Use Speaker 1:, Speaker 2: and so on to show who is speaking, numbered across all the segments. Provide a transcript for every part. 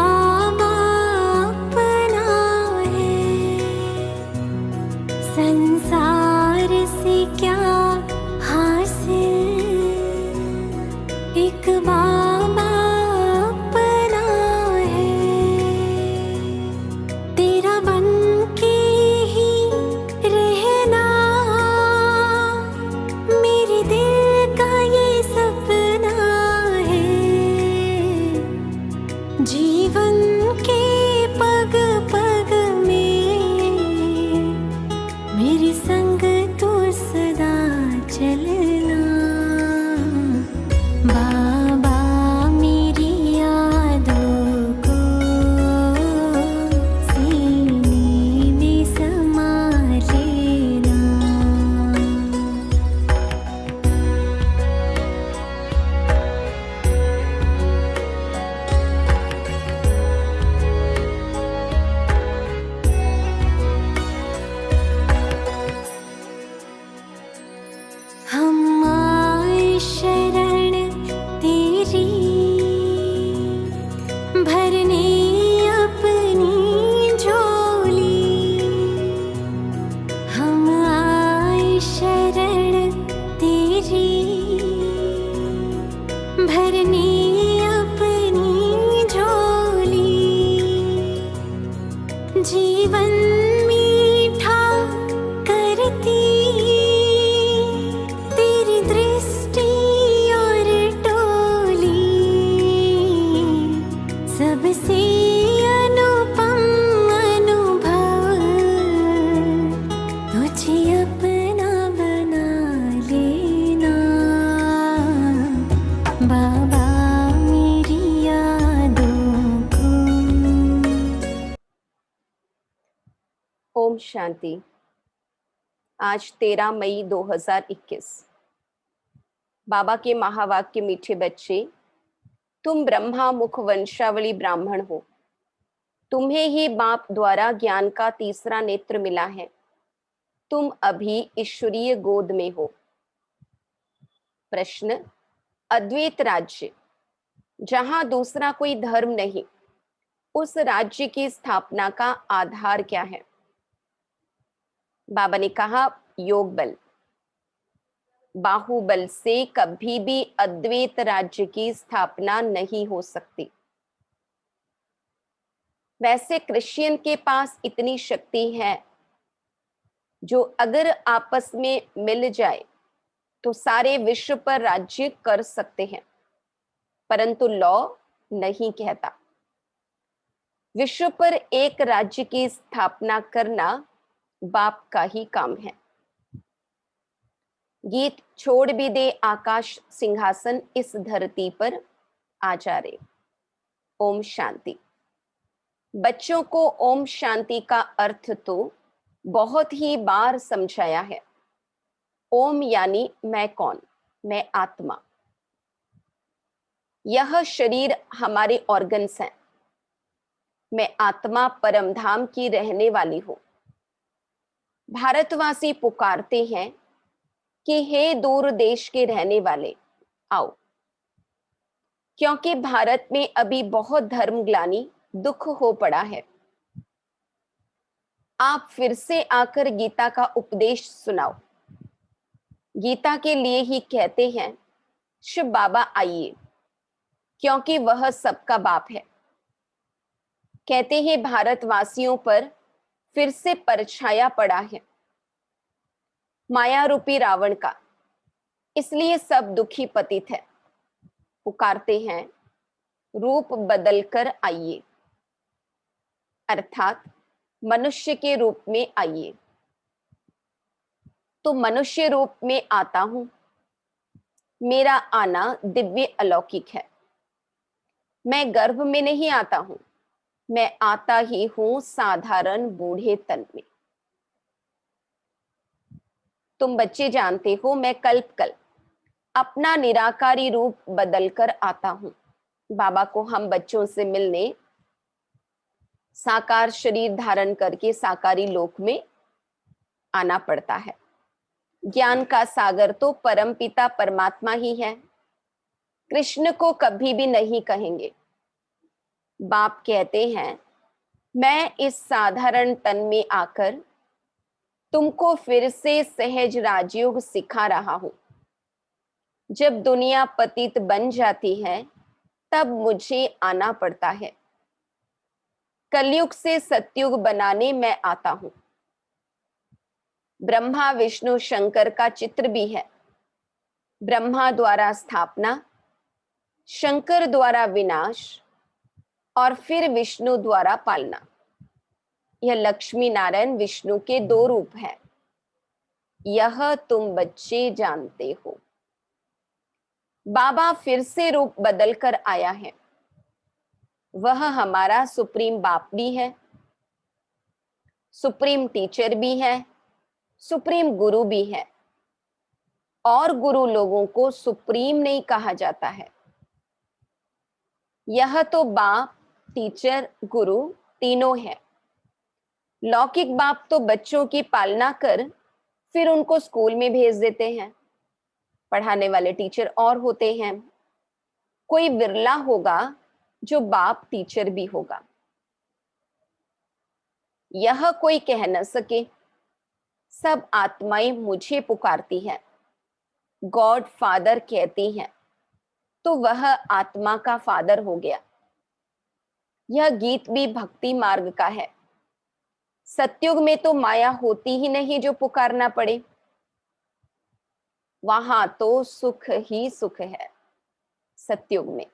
Speaker 1: बाबा अपना है, संसार से क्या हासिल, एक बाबा अपना है, तेरा बन के ही रहना मेरे दिल का ये सपना है, जीवन के पग पग में मेरे संग तो सदा चलना, बाबा मेरी यादों को सीने में समा लेना। हम आए शरण तेरी, भरने अपनी झोली, हम आए शरण तेरी, भरने अपनी झोली, जीवन मीठा करती तेरी दृष्टि और टोली, सबसे अनुपम अनुभव तुझे अपना बना लेना, बाबा मेरी यादों को।
Speaker 2: ओम शांति। आज 13 मई 2021। बाबा के महावाक्य मीठे बच्चे, तुम ब्रह्मा मुख वंशावली ब्राह्मण हो, तुम्हें ही बाप द्वारा ज्ञान का तीसरा नेत्र मिला है, तुम अभी ईश्वरीय गोद में हो। प्रश्न, अद्वैत राज्य जहां दूसरा कोई धर्म नहीं, उस राज्य की स्थापना का आधार क्या है? बाबा ने कहा, योग बल। बाहुबल से कभी भी अद्वैत राज्य की स्थापना नहीं हो सकती। वैसे क्रिश्चियन के पास इतनी शक्ति है जो अगर आपस में मिल जाए तो सारे विश्व पर राज्य कर सकते हैं, परंतु लॉ नहीं कहता। विश्व पर एक राज्य की स्थापना करना बाप का ही काम है। गीत छोड़ भी दे आकाश सिंहासन, इस धरती पर आ जा रे। ओम शांति। बच्चों को ओम शांति का अर्थ तो बहुत ही बार समझाया है। ओम यानी मैं कौन? मैं आत्मा। यह शरीर हमारे ऑर्गन्स हैं। मैं आत्मा परमधाम की रहने वाली हूं। भारतवासी पुकारते हैं कि हे दूर देश के रहने वाले आओ, क्योंकि भारत में अभी बहुत धर्मग्लानि, दुख हो पड़ा है। आप फिर से आकर गीता का उपदेश सुनाओ। गीता के लिए ही कहते हैं शिव बाबा आइए, क्योंकि वह सबका बाप है। कहते हैं भारतवासियों पर फिर से परछाया पड़ा है माया रूपी रावण का, इसलिए सब दुखी पतित है। पुकारते हैं रूप बदलकर आइए, अर्थात मनुष्य के रूप में आइए। तो मनुष्य रूप में आता हूं। मेरा आना दिव्य अलौकिक है। मैं गर्भ में नहीं आता हूं, मैं आता ही हूं साधारण बूढ़े तन में। तुम बच्चे जानते हो मैं कल्प कल्प अपना निराकारी रूप बदलकर आता हूं। बाबा को हम बच्चों से मिलने साकार शरीर धारण करके साकारी लोक में आना पड़ता है। ज्ञान का सागर तो परमपिता परमात्मा ही है। कृष्ण को कभी भी नहीं कहेंगे। बाप कहते हैं, मैं इस साधारण तन में आकर तुमको फिर से सहज राजयोग सिखा रहा हूं। जब दुनिया पतित बन जाती है तब मुझे आना पड़ता है। कलयुग से सतयुग बनाने मैं आता हूं। ब्रह्मा विष्णु शंकर का चित्र भी है। ब्रह्मा द्वारा स्थापना, शंकर द्वारा विनाश और फिर विष्णु द्वारा पालना। यह लक्ष्मी नारायण विष्णु के दो रूप हैं। यह तुम बच्चे जानते हो। बाबा फिर से रूप बदल कर आया है। वह हमारा सुप्रीम बाप भी है, सुप्रीम टीचर भी है, सुप्रीम गुरु भी है। और गुरु लोगों को सुप्रीम नहीं कहा जाता है। यह तो बाप, टीचर, गुरु तीनों है। लौकिक बाप तो बच्चों की पालना कर फिर उनको स्कूल में भेज देते हैं। पढ़ाने वाले टीचर और होते हैं। कोई विरला होगा जो बाप टीचर भी होगा। यह कोई कह न सके, सब आत्माएं मुझे पुकारती है, गॉड फादर कहती हैं, तो वह आत्मा का फादर हो गया। यह गीत भी भक्ति मार्ग का है। सतयुग में तो माया होती ही नहीं जो पुकारना पड़े। वहां तो सुख ही सुख है। सतयुग में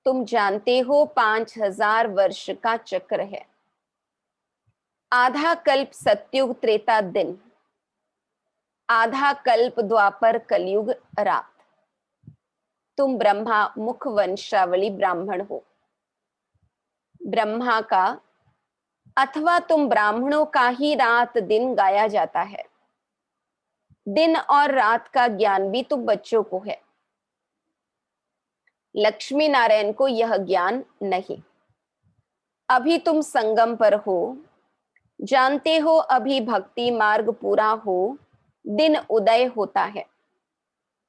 Speaker 2: तुम जानते हो 5000 वर्ष का चक्र है। आधा कल्प सतयुग त्रेता दिन, आधा कल्प द्वापर कलयुग रात। तुम ब्रह्मा मुख वंशावली ब्राह्मण हो। ब्रह्मा का अथवा तुम ब्राह्मणों का ही रात दिन गाया जाता है। दिन और रात का ज्ञान भी तुम बच्चों को है। लक्ष्मी नारायण को यह ज्ञान नहीं। अभी तुम संगम पर हो, जानते हो अभी भक्ति मार्ग पूरा हो, दिन उदय होता है।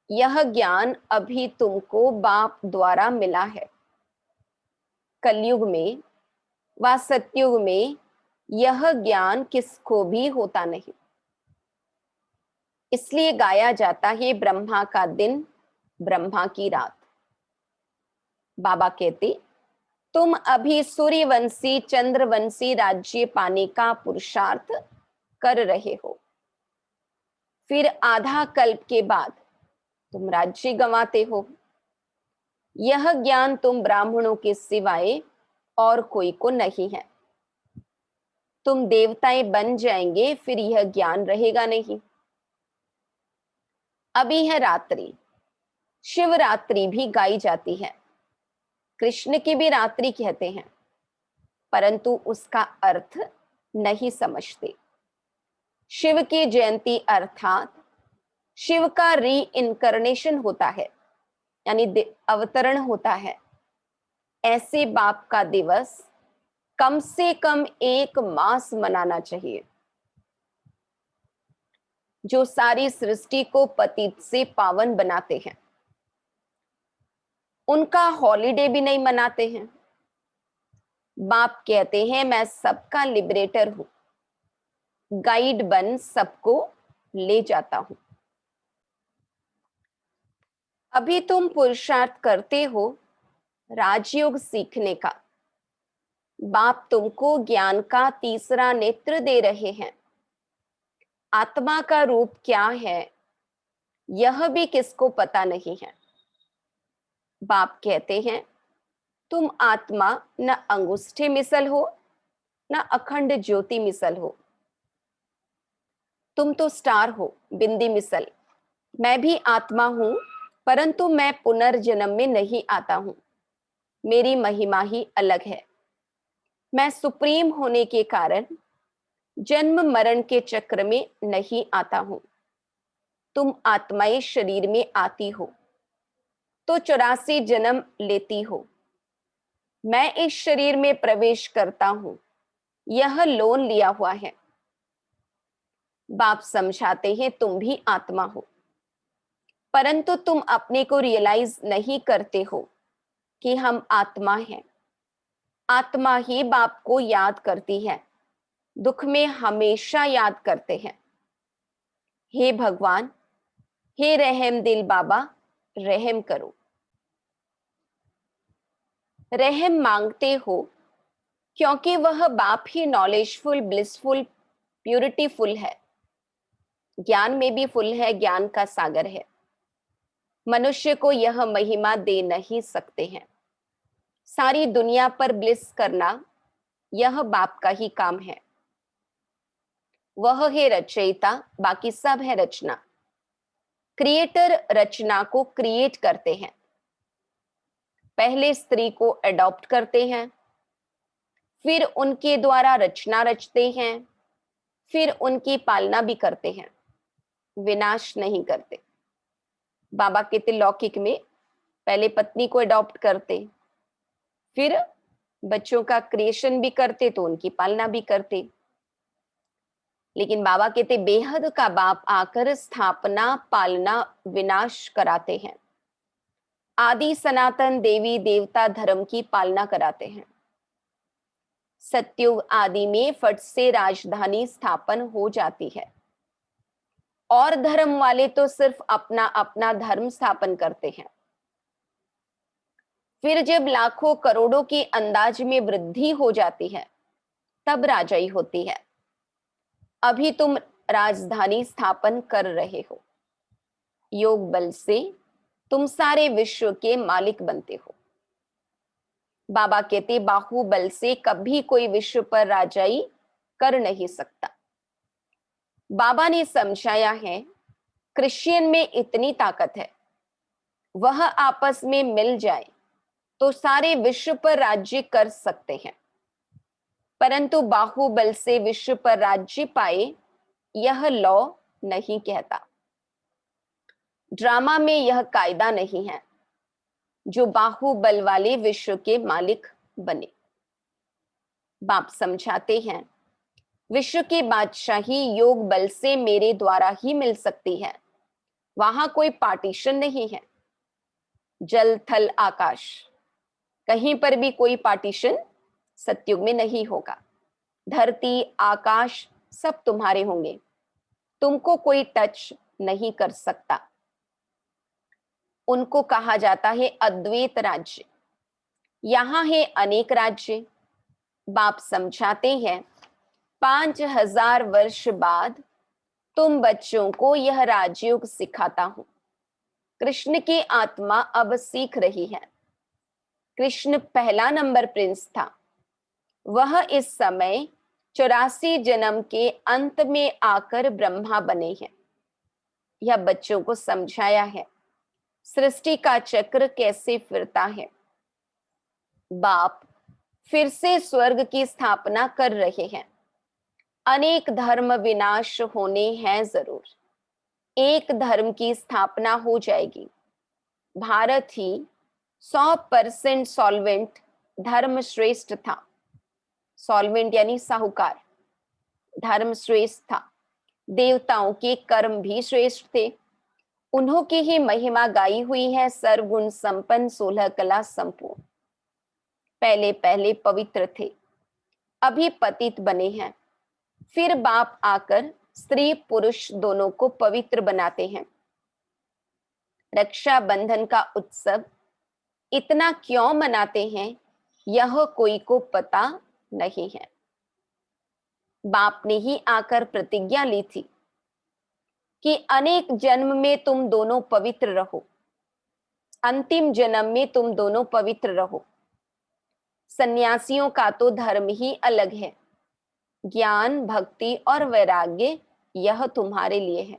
Speaker 2: यह ज्ञान अभी तुमको बाप द्वारा मिला है। कलयुग में व सतयुग में यह ज्ञान किसको भी होता नहीं। इसलिए गाया जाता है ब्रह्मा का दिन, ब्रह्मा की रात। बाबा कहते, तुम अभी सूर्यवंशी चंद्रवंशी राज्य पाने का पुरुषार्थ कर रहे हो। फिर आधा कल्प के बाद तुम राज्य गंवाते हो। यह ज्ञान तुम ब्राह्मणों के सिवाय और कोई को नहीं है। तुम देवताएं बन जाएंगे, फिर यह ज्ञान रहेगा नहीं। अभी है रात्रि, शिवरात्रि भी गाई जाती है। कृष्ण की भी रात्रि कहते हैं, परंतु उसका अर्थ नहीं समझते। शिव की जयंती अर्थात शिव का री इनकर्नेशन होता है, यानी अवतरण होता है। ऐसे बाप का दिवस कम से कम 1 मास मनाना चाहिए। जो सारी सृष्टि को पतित से पावन बनाते हैं, उनका हॉलिडे भी नहीं मनाते हैं। बाप कहते हैं, मैं सबका लिबरेटर हूं, गाइड बन सबको ले जाता हूं। अभी तुम पुरुषार्थ करते हो राजयोग सीखने का। बाप तुमको ज्ञान का तीसरा नेत्र दे रहे हैं। आत्मा का रूप क्या है यह भी किसको पता नहीं है। बाप कहते हैं, तुम आत्मा न अंगूठे मिसल हो, न अखंड ज्योति मिसल हो। तुम तो स्टार हो, बिंदी मिसल। मैं भी आत्मा हूं, परंतु मैं पुनर्जन्म में नहीं आता हूं। मेरी महिमा ही अलग है। मैं सुप्रीम होने के कारण जन्म मरण के चक्र में नहीं आता हूं। तुम आत्माएं शरीर में आती हो तो 84 जन्म लेती हो। मैं इस शरीर में प्रवेश करता हूं, यह लोन लिया हुआ है। बाप समझाते हैं, तुम भी आत्मा हो, परंतु तुम अपने को रियलाइज नहीं करते हो कि हम आत्मा हैं। आत्मा ही बाप को याद करती है, दुख में हमेशा याद करते हैं। हे भगवान, हे रहम दिल बाबा, रहम करो। रहम मांगते हो क्योंकि वह बाप ही नॉलेजफुल, ब्लिसफुल, प्यूरिटीफुल है, ज्ञान में भी फुल है, ज्ञान का सागर है। मनुष्य को यह महिमा दे नहीं सकते हैं। सारी दुनिया पर ब्लिस करना यह बाप का ही काम है। वह है रचयिता, बाकी सब है रचना। क्रिएटर रचना को क्रिएट करते हैं। पहले स्त्री को अडॉप्ट करते हैं, फिर उनके द्वारा रचना रचते हैं, फिर उनकी पालना भी करते हैं, विनाश नहीं करते। बाबा कहते लौकिक में पहले पत्नी को अडॉप्ट करते, फिर बच्चों का क्रिएशन भी करते तो उनकी पालना भी करते। लेकिन बाबा कहते बेहद का बाप आकर स्थापना, पालना, विनाश कराते हैं। आदि सनातन देवी देवता धर्म की पालना कराते हैं। सतयुग आदि में फट से राजधानी स्थापन हो जाती है, और धर्म वाले तो सिर्फ अपना अपना धर्म स्थापन करते हैं। फिर जब लाखों करोड़ों की अंदाज में वृद्धि हो जाती है, तब राजाई होती है। अभी तुम राजधानी स्थापन कर रहे हो। योग बल से तुम सारे विश्व के मालिक बनते हो। बाबा कहते बाहुबल से कभी कोई विश्व पर राजाई कर नहीं सकता। बाबा ने समझाया है, क्रिश्चियन में इतनी ताकत है, वह आपस में मिल जाए तो सारे विश्व पर राज्य कर सकते हैं, परंतु बाहुबल से विश्व पर राज्य पाए, यह लॉ नहीं कहता। ड्रामा में यह कायदा नहीं है जो बाहुबल वाले विश्व के मालिक बने। बाप समझाते हैं, विश्व की बादशाही योग बल से मेरे द्वारा ही मिल सकती है। वहां कोई पार्टीशन नहीं है। जल थल आकाश, कहीं पर भी कोई पार्टीशन सतयुग में नहीं होगा। धरती आकाश सब तुम्हारे होंगे, तुमको कोई टच नहीं कर सकता। उनको कहा जाता है अद्वैत राज्य। यहां है अनेक राज्य। बाप समझाते हैं, 5000 वर्ष बाद तुम बच्चों को यह राजयोग सिखाता हूं। कृष्ण की आत्मा अब सीख रही है। कृष्ण पहला नंबर प्रिंस था। वह इस समय 84 जन्म के अंत में आकर ब्रह्मा बने हैं। यह बच्चों को समझाया है सृष्टि का चक्र कैसे फिरता है। बाप फिर से स्वर्ग की स्थापना कर रहे हैं। अनेक धर्म विनाश होने हैं जरूर, एक धर्म की स्थापना हो जाएगी। भारत ही 100% सॉल्वेंट धर्म श्रेष्ठ था। सॉल्वेंट यानी साहूकार, धर्म श्रेष्ठ था। देवताओं के कर्म भी श्रेष्ठ थे। उन्हों की ही महिमा गाई हुई है, सर्वगुण संपन्न, 16 कला संपूर्ण। पहले पहले पवित्र थे, अभी पतित बने हैं। फिर बाप आकर स्त्री पुरुष दोनों को पवित्र बनाते हैं। रक्षा बंधन का उत्सव इतना क्यों मनाते हैं, यह कोई को पता नहीं है। बाप ने ही आकर प्रतिज्ञा ली थी कि अनेक जन्म में तुम दोनों पवित्र रहो, अंतिम जन्म में तुम दोनों पवित्र रहो। सन्यासियों का तो धर्म ही अलग है। ज्ञान, भक्ति और वैराग्य यह तुम्हारे लिए है।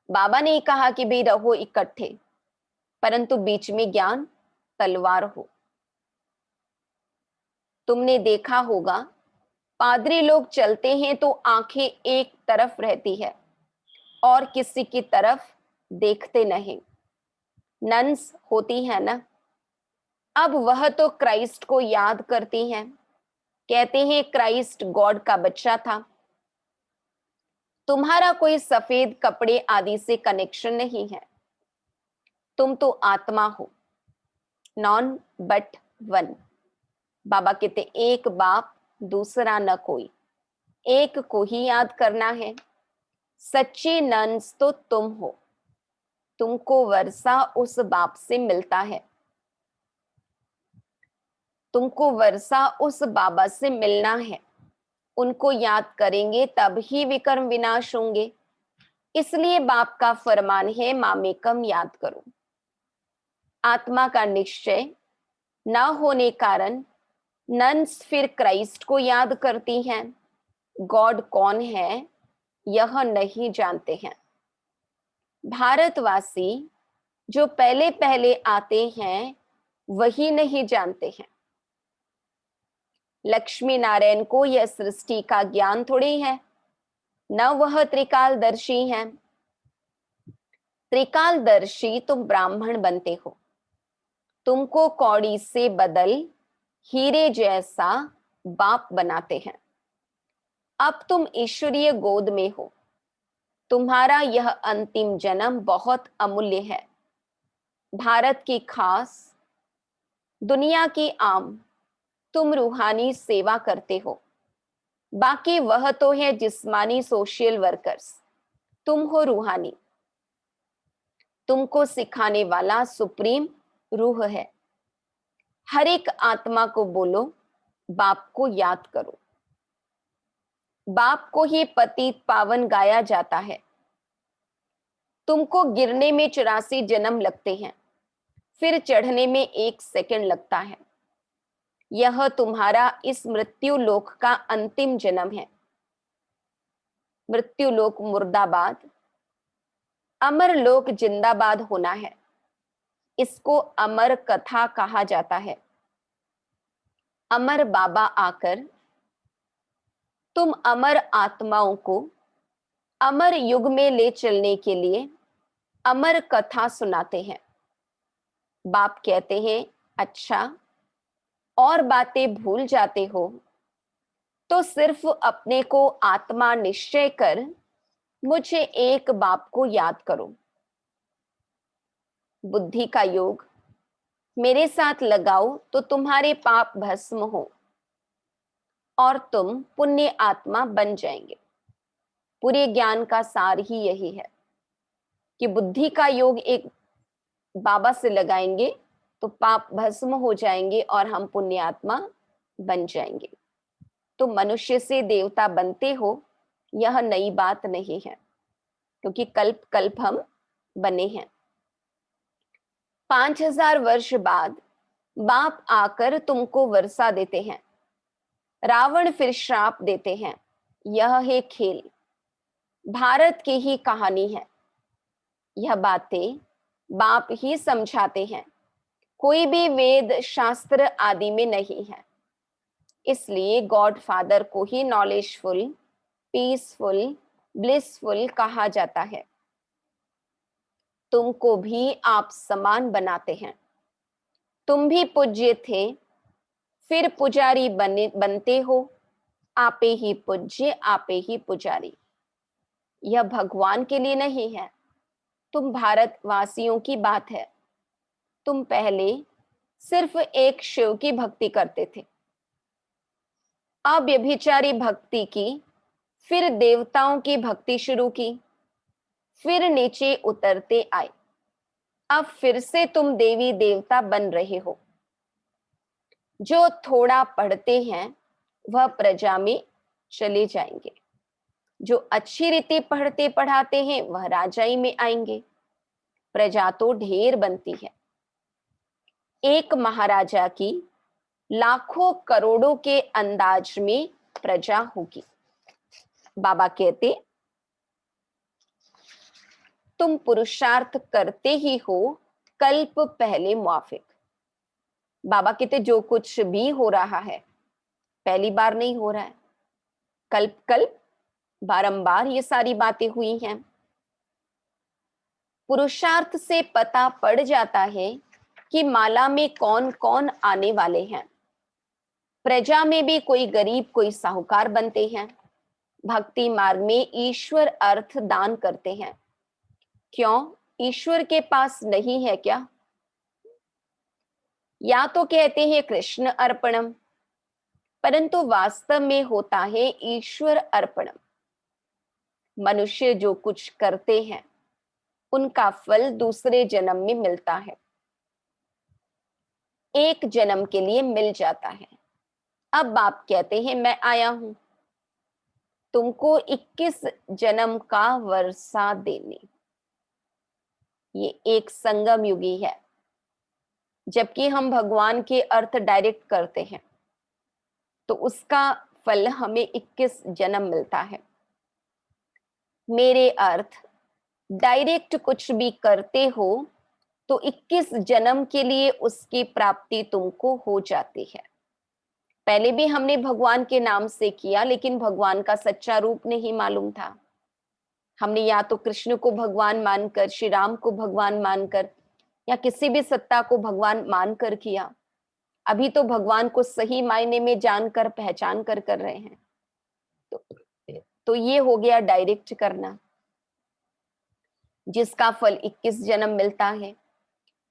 Speaker 2: बाबा ने कहा कि भाई रहो इकट्ठे, परंतु बीच में ज्ञान तलवार हो। तुमने देखा होगा, पादरी लोग चलते हैं तो आंखें एक तरफ रहती है और किसी की तरफ देखते नहीं। नन्स होती है ना, अब वह तो क्राइस्ट को याद करती हैं। कहते हैं क्राइस्ट गॉड का बच्चा था। तुम्हारा कोई सफेद कपड़े आदि से कनेक्शन नहीं है। तुम तो आत्मा हो, नॉन बट वन। बाबा कहते एक बाप दूसरा न कोई, एक को ही याद करना है। सच्ची नन्स तो तुम हो, तुमको वर्षा उस बाप से मिलता है, तुमको वर्षा उस बाबा से मिलना है। उनको याद करेंगे तब ही विकर्म विनाश होंगे। इसलिए बाप का फरमान है मामेकम याद करो। आत्मा का निश्चय न होने कारण नन्स फिर क्राइस्ट को याद करती हैं। गॉड कौन है यह नहीं जानते हैं। भारतवासी जो पहले पहले आते हैं वही नहीं जानते हैं। लक्ष्मी नारायण को यह सृष्टि का ज्ञान थोड़ी है, न वह त्रिकालदर्शी हैं। त्रिकालदर्शी तुम ब्राह्मण बनते हो, तुमको कौड़ी से बदल हीरे जैसा बाप बनाते हैं। अब तुम ईश्वरीय गोद में हो, तुम्हारा यह अंतिम जन्म बहुत अमूल्य है। भारत की खास, दुनिया की आम, तुम रूहानी सेवा करते हो। बाकी वह तो है जिस्मानी सोशल वर्कर्स, तुम हो रूहानी। तुमको सिखाने वाला सुप्रीम रूह है। हर एक आत्मा को बोलो बाप को याद करो। बाप को ही पतित पावन गाया जाता है। तुमको गिरने में 84 जन्म लगते हैं, फिर चढ़ने में 1 सेकंड लगता है। यह तुम्हारा इस मृत्यु लोक का अंतिम जन्म है। मृत्यु लोक मुर्दाबाद, अमर लोक जिंदाबाद होना है। इसको अमर कथा कहा जाता है। अमर बाबा आकर तुम अमर आत्माओं को अमर युग में ले चलने के लिए अमर कथा सुनाते हैं। बाप कहते हैं अच्छा, और बातें भूल जाते हो तो सिर्फ अपने को आत्मा निश्चय कर मुझे एक बाप को याद करो। बुद्धि का योग मेरे साथ लगाओ तो तुम्हारे पाप भस्म हो और तुम पुण्य आत्मा बन जाएंगे। पूरे ज्ञान का सार ही यही है कि बुद्धि का योग एक बाबा से लगाएंगे तो पाप भस्म हो जाएंगे और हम पुण्य आत्मा बन जाएंगे। तो मनुष्य से देवता बनते हो यह नई बात नहीं है, क्योंकि कल्प कल्प हम बने हैं। 5000 वर्ष बाद बाप आकर तुमको वर्षा देते हैं, रावण फिर श्राप देते हैं। यह है खेल, भारत की ही कहानी है। यह बातें बाप ही समझाते हैं, कोई भी वेद शास्त्र आदि में नहीं है। इसलिए गॉड फादर को ही नॉलेजफुल, पीसफुल, ब्लिसफुल कहा जाता है। तुमको भी आप समान बनाते हैं। तुम भी पूज्य थे, फिर पुजारी बनते हो। आपे ही पूज्य, आपे ही पुजारी। यह भगवान के लिए नहीं है, तुम भारतवासियों की बात है। तुम पहले सिर्फ एक शिव की भक्ति करते थे, अब व्यभिचारी भक्ति की, फिर देवताओं की भक्ति शुरू की, फिर नीचे उतरते आए। अब फिर से तुम देवी देवता बन रहे हो। जो थोड़ा पढ़ते हैं वह प्रजा में चले जाएंगे, जो अच्छी रीति पढ़ते पढ़ाते हैं वह राजाई में आएंगे। प्रजा तो ढेर बनती है। एक महाराजा की लाखों करोड़ों के अंदाज में प्रजा होगी। बाबा कहते तुम पुरुषार्थ करते ही हो कल्प पहले मुआफिक। बाबा कहते जो कुछ भी हो रहा है पहली बार नहीं हो रहा है, कल्प कल्प बारंबार ये सारी बातें हुई हैं। पुरुषार्थ से पता पड़ जाता है कि माला में कौन कौन आने वाले हैं। प्रजा में भी कोई गरीब कोई साहूकार बनते हैं। भक्ति मार्ग में ईश्वर अर्थ दान करते हैं। क्यों? ईश्वर के पास नहीं है क्या? या तो कहते हैं कृष्ण अर्पणम, परंतु वास्तव में होता है ईश्वर अर्पणम। मनुष्य जो कुछ करते हैं उनका फल दूसरे जन्म में मिलता है, एक जन्म के लिए मिल जाता है। अब बाप कहते हैं मैं आया हूं तुमको 21 जन्म का वर्षा देने। ये एक संगम युगी है। जबकि हम भगवान के अर्थ डायरेक्ट करते हैं तो उसका फल हमें 21 जन्म मिलता है। मेरे अर्थ डायरेक्ट कुछ भी करते हो तो 21 जन्म के लिए उसकी प्राप्ति तुमको हो जाती है। पहले भी हमने भगवान के नाम से किया, लेकिन भगवान का सच्चा रूप नहीं मालूम था। हमने या तो कृष्ण को भगवान मानकर, श्री राम को भगवान मानकर, या किसी भी सत्ता को भगवान मानकर किया। अभी तो भगवान को सही मायने में जानकर, पहचान कर रहे हैं। तो ये हो गया डायरेक्ट करना, जिसका फल 21 जन्म मिलता है।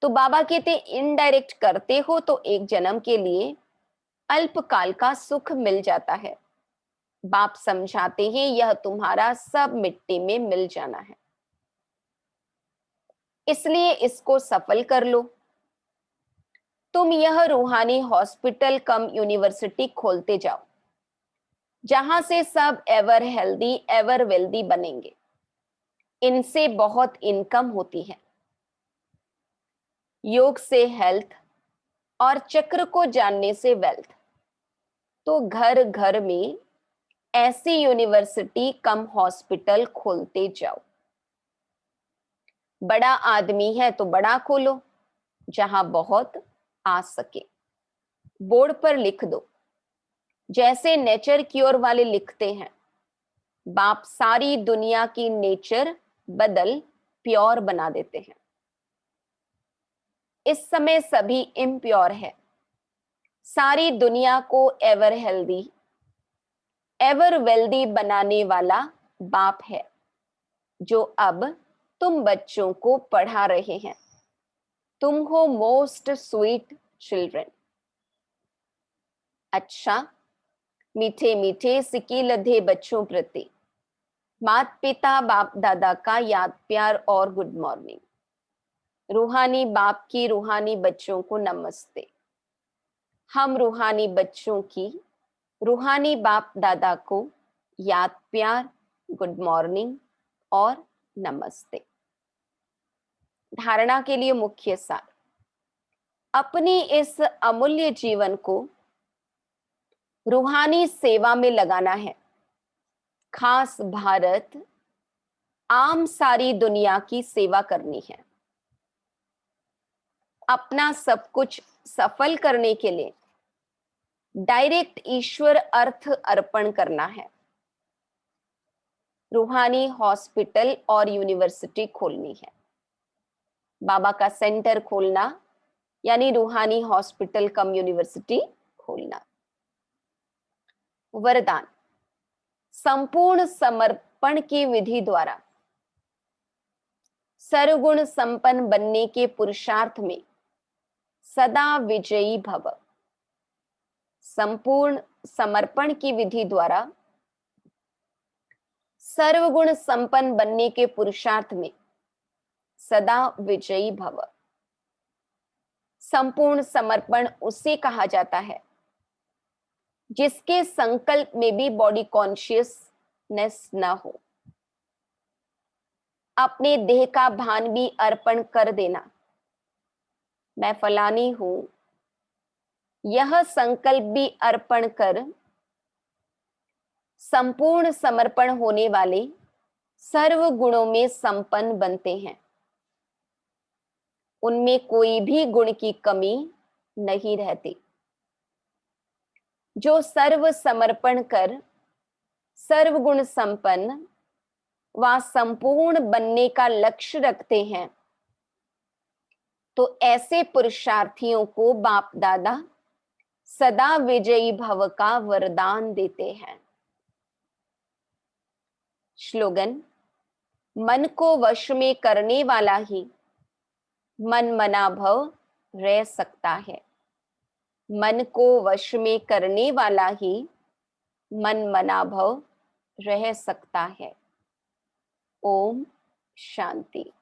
Speaker 2: तो बाबा कहते इनडायरेक्ट करते हो तो एक जन्म के लिए अल्पकाल का सुख मिल जाता है। बाप समझाते हैं यह तुम्हारा सब मिट्टी में मिल जाना है, इसलिए इसको सफल कर लो। तुम यह रूहानी हॉस्पिटल कम यूनिवर्सिटी खोलते जाओ, जहां से सब एवर हेल्दी एवर वेल्दी बनेंगे। इनसे बहुत इनकम होती है। योग से हेल्थ और चक्र को जानने से वेल्थ। तो घर घर में ऐसी यूनिवर्सिटी कम हॉस्पिटल खोलते जाओ। बड़ा आदमी है तो बड़ा खोलो, जहां बहुत आ सके। बोर्ड पर लिख दो, जैसे नेचर क्योर वाले लिखते हैं। बाप सारी दुनिया की नेचर बदल प्योर बना देते हैं। इस समय सभी इम्प्योर है। सारी दुनिया को एवर हेल्दी एवर वेल्दी बनाने वाला बाप है, जो अब तुम बच्चों को पढ़ा रहे हैं। तुम हो मोस्ट स्वीट चिल्ड्रन। अच्छा, मीठे मीठे सिक्के लधे बच्चों प्रति माता पिता बाप दादा का याद प्यार और गुड मॉर्निंग। रूहानी बाप की रूहानी बच्चों को नमस्ते। हम रूहानी बच्चों की रूहानी बाप दादा को याद प्यार, गुड मॉर्निंग और नमस्ते। धारणा के लिए मुख्य सार, अपनी इस अमूल्य जीवन को रूहानी सेवा में लगाना है। खास भारत, आम सारी दुनिया की सेवा करनी है। अपना सब कुछ सफल करने के लिए डायरेक्ट ईश्वर अर्थ अर्पण करना है। रूहानी हॉस्पिटल और यूनिवर्सिटी खोलनी है। बाबा का सेंटर खोलना यानी रूहानी हॉस्पिटल कम यूनिवर्सिटी खोलना। वरदान, संपूर्ण समर्पण की विधि द्वारा सर्वगुण संपन्न बनने के पुरुषार्थ में सदा विजयी भव। संपूर्ण समर्पण की विधि द्वारा सर्वगुण संपन्न बनने के पुरुषार्थ में सदा विजयी भव। संपूर्ण समर्पण उसे कहा जाता है जिसके संकल्प में भी बॉडी कॉन्शियसनेस न हो। अपने देह का भान भी अर्पण कर देना, मैं फलानी हूं, यह संकल्प भी अर्पण कर संपूर्ण समर्पण होने वाले सर्व गुणों में संपन्न बनते हैं। उनमें कोई भी गुण की कमी नहीं रहती। जो सर्व समर्पण कर सर्वगुण संपन्न व संपूर्ण बनने का लक्ष्य रखते हैं, तो ऐसे पुरुषार्थियों को बाप दादा सदा विजयी भव का वरदान देते हैं। श्लोगन, मन को वश में करने वाला ही मन मना भव रह सकता है। मन को वश में करने वाला ही मन मना भव रह सकता है। ओम शांति।